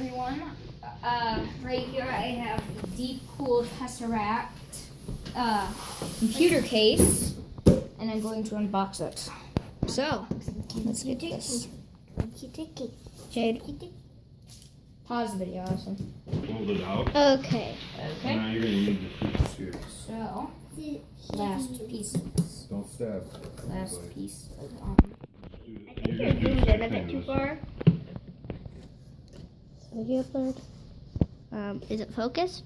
everyone. Right here I have the Deep Cool Tesseract computer case, and I'm going to unbox it. So, let's get this. Jade, pause the video, Allison. Hold it out. Okay. Okay. Now you're going to need the pieces here. So, last pieces. Don't stab. Last piece. I think you're zoomed in a bit too far. Video upload. Is it focused?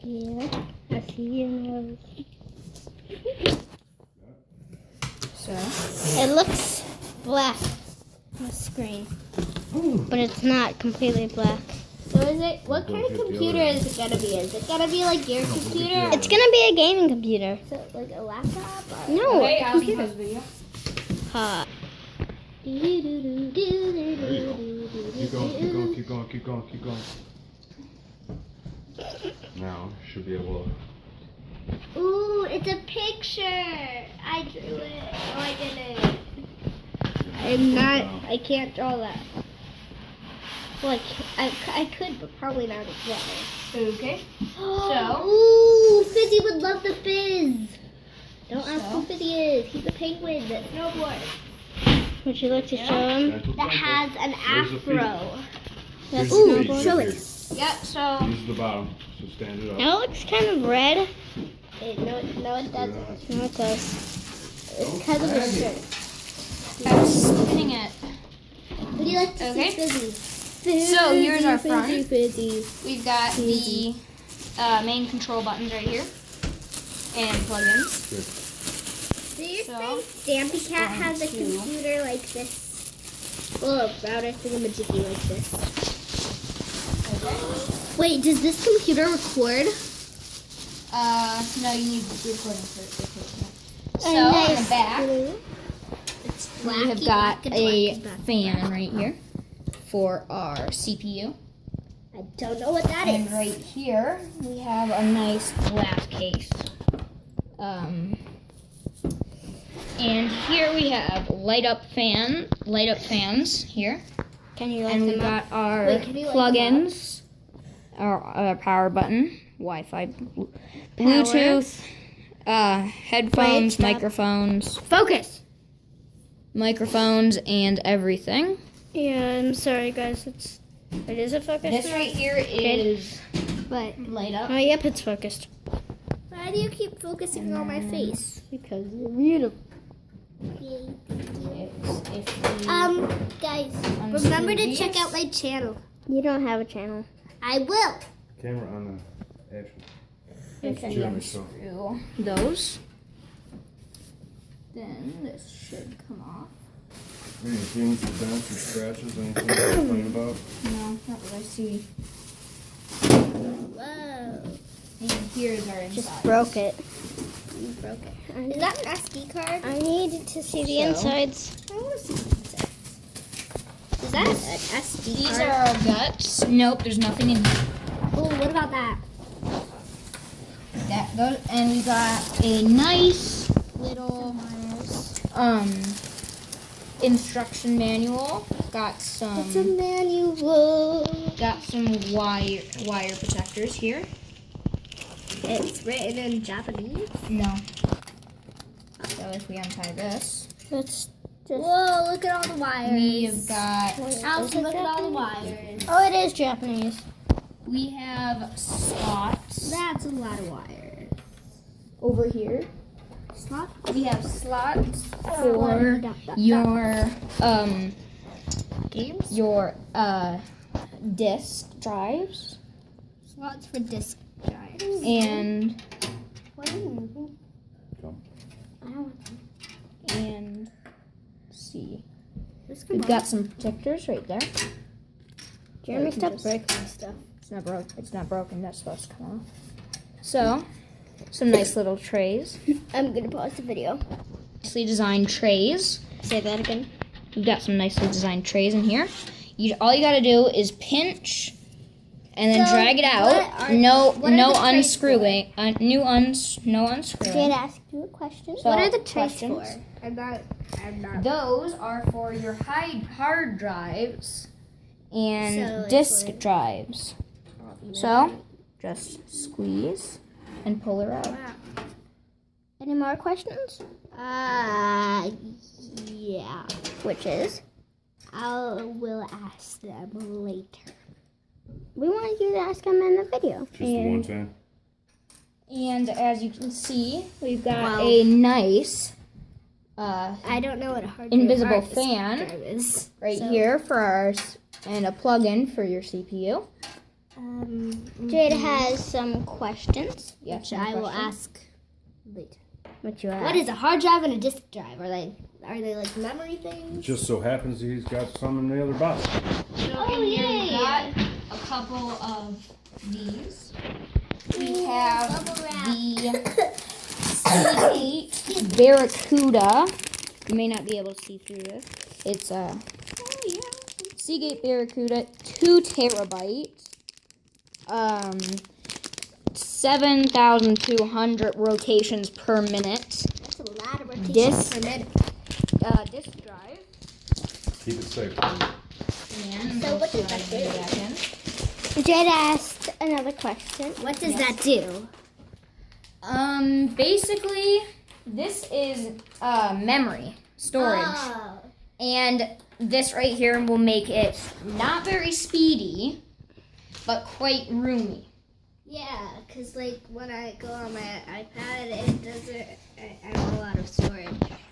Yeah. I see you. So, It looks black on the screen, but it's not completely black. So is it? What kind of computer is it gonna be? Is it gonna be like your computer? It's gonna be a gaming computer. So like a laptop? Or no, a computer. pause the video. Ha. There you go. Keep going, keep going, keep going, keep going. Now, should be able to... Ooh, it's a picture. I drew it. No, I didn't. I'm not. I can't draw that. Well, I could, but probably not as well. Okay. So, Ooh, Fizzy would love the fizz. Don't ask who Fizzy is. He's a penguin that snowboards. Would you like to show him? That has an afro. Here's Ooh, the feet show right it. here. yep, so, This is the bottom, so stand it up. Now it looks kind of red. No, it doesn't. No, it does. It's because of the shirt. I was spinning it. Would you like to Okay. see Fizzy? So, here's our front. Fizzy. We've got the main control buttons right here, and plugins. Good. Do you So, think Stampy Cat has a computer like this? Well, a router thingamajiggy like this. Wait, does this computer record? No, you need the recording for it. So, A on nice the back, It's we have got a fan right here for our CPU. I don't know what that And is. right here, we have a nice glass case. And here we have light up fans here. Can you light And we've them up? got our Wait, can you light plugins, our power button, Wi-Fi, Bluetooth, headphones, Wait, stop. microphones, and everything. Yeah, I'm sorry, guys. It is a focus. This right here is But light up. oh, yep, it's focused. Why do you keep focusing on my face? Because you're beautiful. Guys, remember to check out my channel. You don't have a channel. I will. Camera on the action. Okay. Jeremy, so. Through those. Then this should come off. Any things, dents, or scratches, anything to complain about? No, not that I see. Whoa. And here's our inside. Just broke it. You broke it. Is that an SD card? I need to see the insides. I want to see the insides. Is that an SD These card? are our guts. Nope, there's nothing in here. Oh, what about that? And we got a nice little instruction manual. Got some It's a manual. wire protectors here. It's written in Japanese. No. So if we untie this, It's just. Whoa! Look at all the wires. we have got Allison, look at all the wires. Oh, it is Japanese. we have slots That's a lot of wires. over here. Slot. We have slots for your games. your disk drives Slots for disk drives. and What are you moving? Come. and let's see. This We've got some protectors right there. Jeremy, can stop just- breaking stuff. It's not broke. It's not broken. That's supposed to come off. So, some nice little trays. I'm gonna pause the video. Nicely designed trays. Say that again. We've got some nicely designed trays in here. All you got to do is pinch and then So, drag it out. No unscrewing. No unscrewing. Did I ask you a question? So, What are the trays questions? for? I'm not. Those are for your hard drives and So it's disk like- drives. So, just squeeze and pull her out. Any more questions? Yeah. Which is? We'll ask them later. We wanted you to ask them in the video. Just the one fan. And as you can see, we've got Wow. a nice I don't know what a hard invisible drive fan is. right So- here for ours, and a plug-in for your CPU. Jade has some questions, Yes, which some I will questions. ask later. What you What is a hard drive and a disk drive? Are they like memory things? It just so happens he's got some in the other box. Oh, yay! got a couple of these. We have the Seagate Barracuda. You may not be able to see through this. It's a Seagate Barracuda, 2 terabyte, 7,200 rotations per minute. That's a lot of rotations Disk. per minute. Disk drive. Keep it safe. And So what does that do? Jade asked another question. What does that do? Basically, this is memory storage, Oh. and this right here will make it not very speedy, but quite roomy. Yeah, because like when I go on my iPad, it doesn't. I have a lot of storage.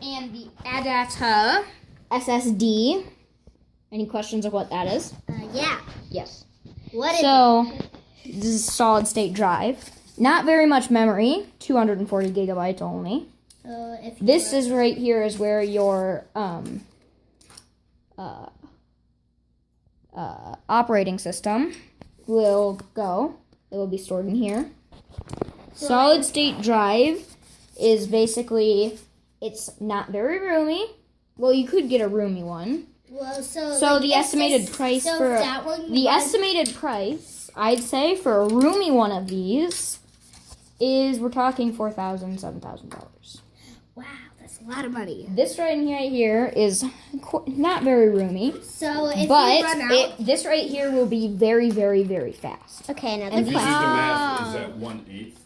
And the ADATA SSD. Any questions of what that is? Yeah. Yes. What is So, this is solid state drive. Not very much memory, 240 gigabytes only. it? So if you This were- is right here is where your operating system will go. It will be stored in here. Solid state drive is basically, it's not very roomy. Well, you could get a roomy one. Well, so So like, the if estimated this- price so for that one the was- estimated price, I'd say for a roomy one of these is we're talking $4,000-$7,000. Wow, that's a lot of money. This right here is not very roomy, So if but you run out, this right here will be very, very, very fast. okay, another and If you do the question. math, is that 1/8?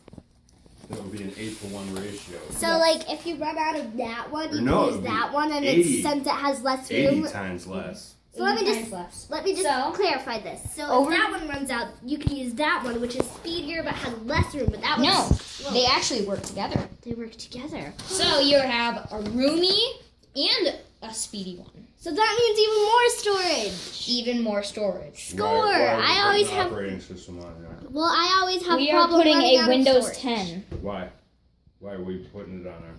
That would be an 8-to-1 ratio. So like if you run out of that one, you No, can use it'd be that one, and 80. it's since it has less 80 room. times less. So let me 80 just times less. let me just So- clarify this. So Over- if that one runs out, you can use that one, which is speedier but has less room. But that one, No, they actually work together. they work together. So you have a roomy and a speedy one. So that means even more storage. Even more storage. Score. Why are we I always putting an have. operating system on there. Well, I always have. We are problem putting running out a of Windows storage. 10. Why? Why are we putting it on there?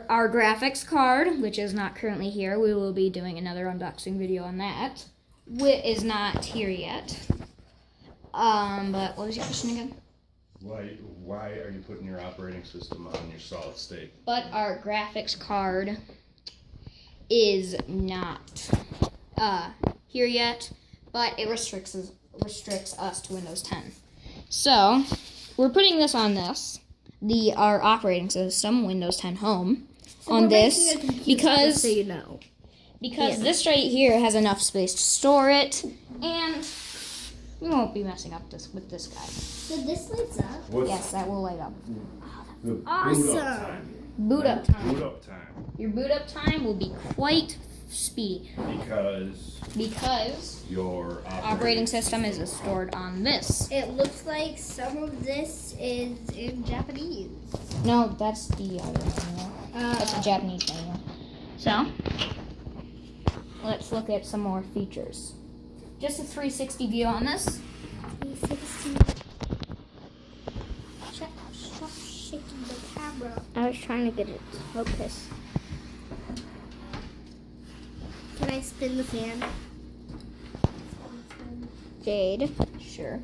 Our graphics card, which is not currently here, we will be doing another unboxing video on that. Is not here yet. But what was your question again? Why are you putting your operating system on your solid state? But our graphics card is not here yet, but it restricts us to Windows 10. So we're putting this on this, our operating system, Windows 10 Home, So on we're this making a computer, because just so you know. because this right here has enough space to store it, and we won't be messing up with this guy. So this lights up. What's Yes, that will light up. the boot awesome. up time? Boot up time. Boot up time. Your boot up time will be quite speedy Because because your operating system is stored on this. It looks like some of this is in Japanese. No, that's the other manual. That's a Japanese manual. So, let's look at some more features. Just a 360 view on this. 360. Stop shaking the camera. I was trying to get it to focus. Can I spin the fan? Jade. Sure.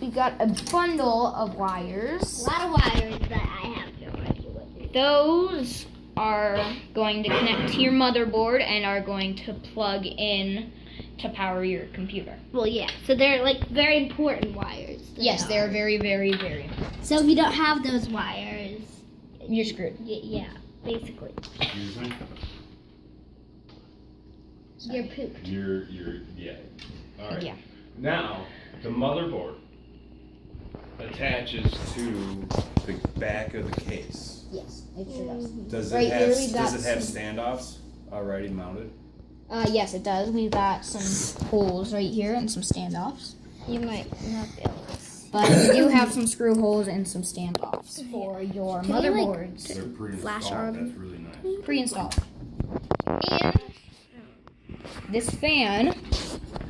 We got a bundle of wires. A lot of wires that I have no idea what they do. Those are going to connect to your motherboard and are going to plug in to power your computer. Well, yeah. So they're like very important wires. Yes, they're very, very, very important. So if you don't have those wires, You're screwed. yeah, basically. Excuse me? You're pooped. Yeah. All right. Yeah. Now, the motherboard attaches to the back of the case. Yes, it sure does. Does Right it here have we've got standoffs already mounted? Yes, it does. We've got some holes right here and some standoffs. You might not be able to see. But we do have some screw holes and some standoffs for your Can you, like, motherboards. They're pre-installed. Flash on. That's really nice. Pre-installed. And this fan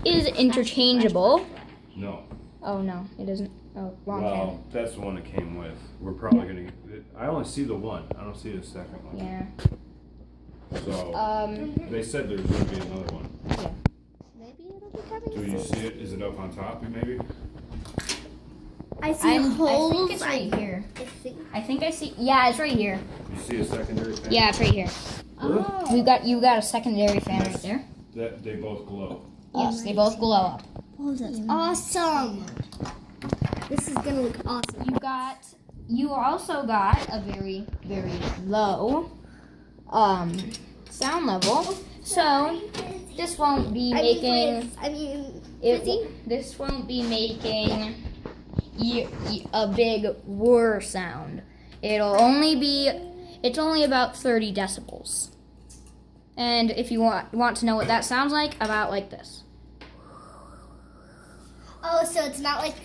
is interchangeable. No. Oh no, it isn't. Oh, wrong Well, that's the one that came with. We're probably gonna. I only see the one. I don't see the second one. fan. So Yeah. they said there's gonna be another one. Maybe it'll be coming. Do you see it? Is it up on top? Maybe. I see I holes. think it's right here. I see. I think I see. Yeah, it's right here. You see a secondary fan? Yeah, it's right here. Oh. You got a secondary fan right there. That they both glow. Yes, they both glow up. Oh, that's awesome. This is gonna look awesome. You also got a very, very low sound level. So this won't be making this won't be making a big whir sound. It's only about 30 decibels. And if you want to know what that sounds like, about like this. Oh, so it's not like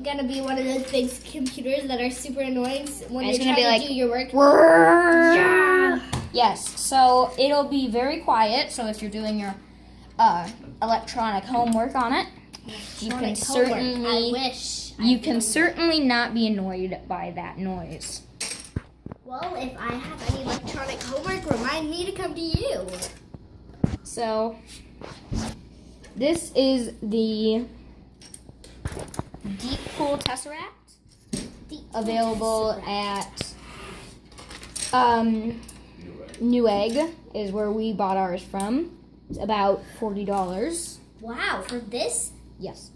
gonna be one of those big computers that are super annoying when It's you're gonna be trying like, to do your work. Yeah. Yes, so it'll be very quiet. So if you're doing your electronic homework on it, you can certainly not be annoyed by that noise. Well, if I have any electronic homework, remind me to come to you. So this is the Deep Cool Tesseract, available at Newegg is where we bought ours from. It's about $40. Wow, for this? Yes,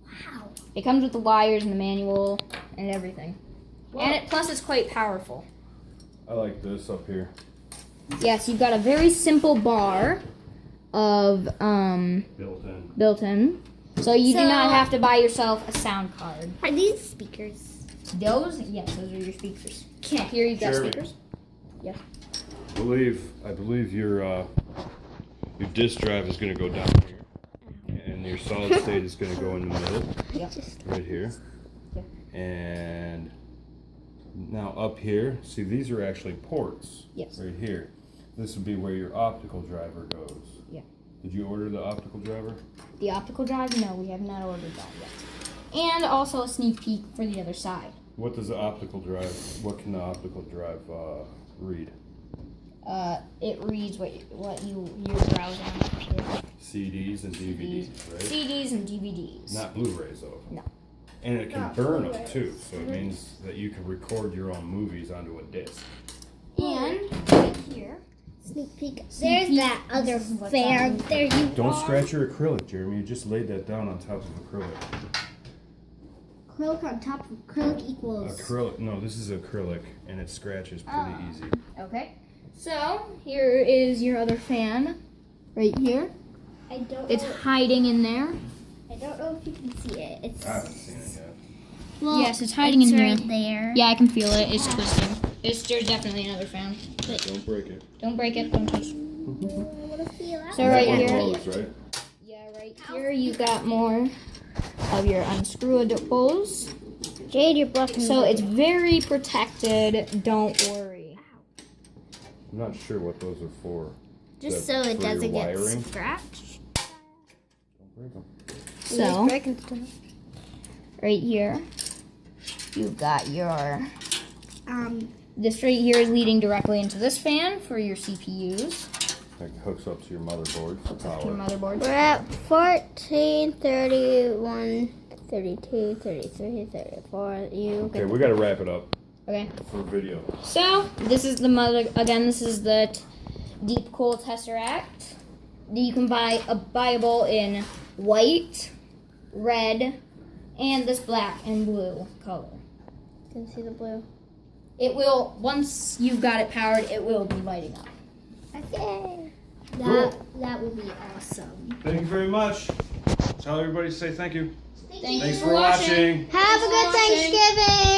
Wow. it comes with the wires and the manual and everything, and plus it's quite powerful. I like this up here. Yes, you've got a very simple bar of built in. So you do not have to buy yourself a sound card. Are these speakers? Those are your speakers. Here you've got Jeremy. speakers. Yes. I believe your disk drive is gonna go down here, and your solid state is gonna go in the middle, Yep. right here. Yeah. And now up here, see these are actually ports. Yes. Right here. This would be where your optical driver goes. Yeah. Did you order the optical driver? The optical drive? No, we have not ordered that yet. And also a sneak peek for the other side. What does the optical drive? What can the optical drive read? It reads what you're browsing on here. CDs and DVDs, right? CDs and DVDs. Not Blu-rays though. No. And it can burn them too, so it means that you can record your own movies onto a disc. And right here. Sneak peek. There's that other fan. There you Don't are. scratch your acrylic, Jeremy. You just laid that down on top of acrylic. Acrylic on top of acrylic equals. Acrylic. No, this is acrylic, and it scratches pretty easy. Okay. So here is your other fan, right here. I don't. It's know, hiding in there. I don't know if you can see it. It's. I haven't seen it yet. Well, Yes, it's hiding in right here. there. Yeah, I can feel it. It's twisting. There's definitely another fan. Don't break it. Don't break it. Don't touch. I want to feel that. So right That one here. closed, right? Yeah, right here you got more of your unscrewables. Jade, you're blocking. So it's very protected. Don't worry. I'm not sure what those are for. just Is so that it for your doesn't get wiring? scratched. Don't break them. So breaking stuff. right here you've got your. Um. This right here is leading directly into this fan for your CPUs. That hooks up to your motherboard for Your power. motherboard. We're at 14, 31, 32, 33, 34. Okay, we gotta wrap it up Okay. for video. So this is the This is the Deep Cool Tesseract. You can buy a buyable in white, red, and this black and blue color. Can you see the blue? It will, once you've got it powered, it will be lighting up. Okay. That will be awesome. Thank you very much. Tell everybody to say thank you. Thank Thanks you for watching. Have a good Thanksgiving.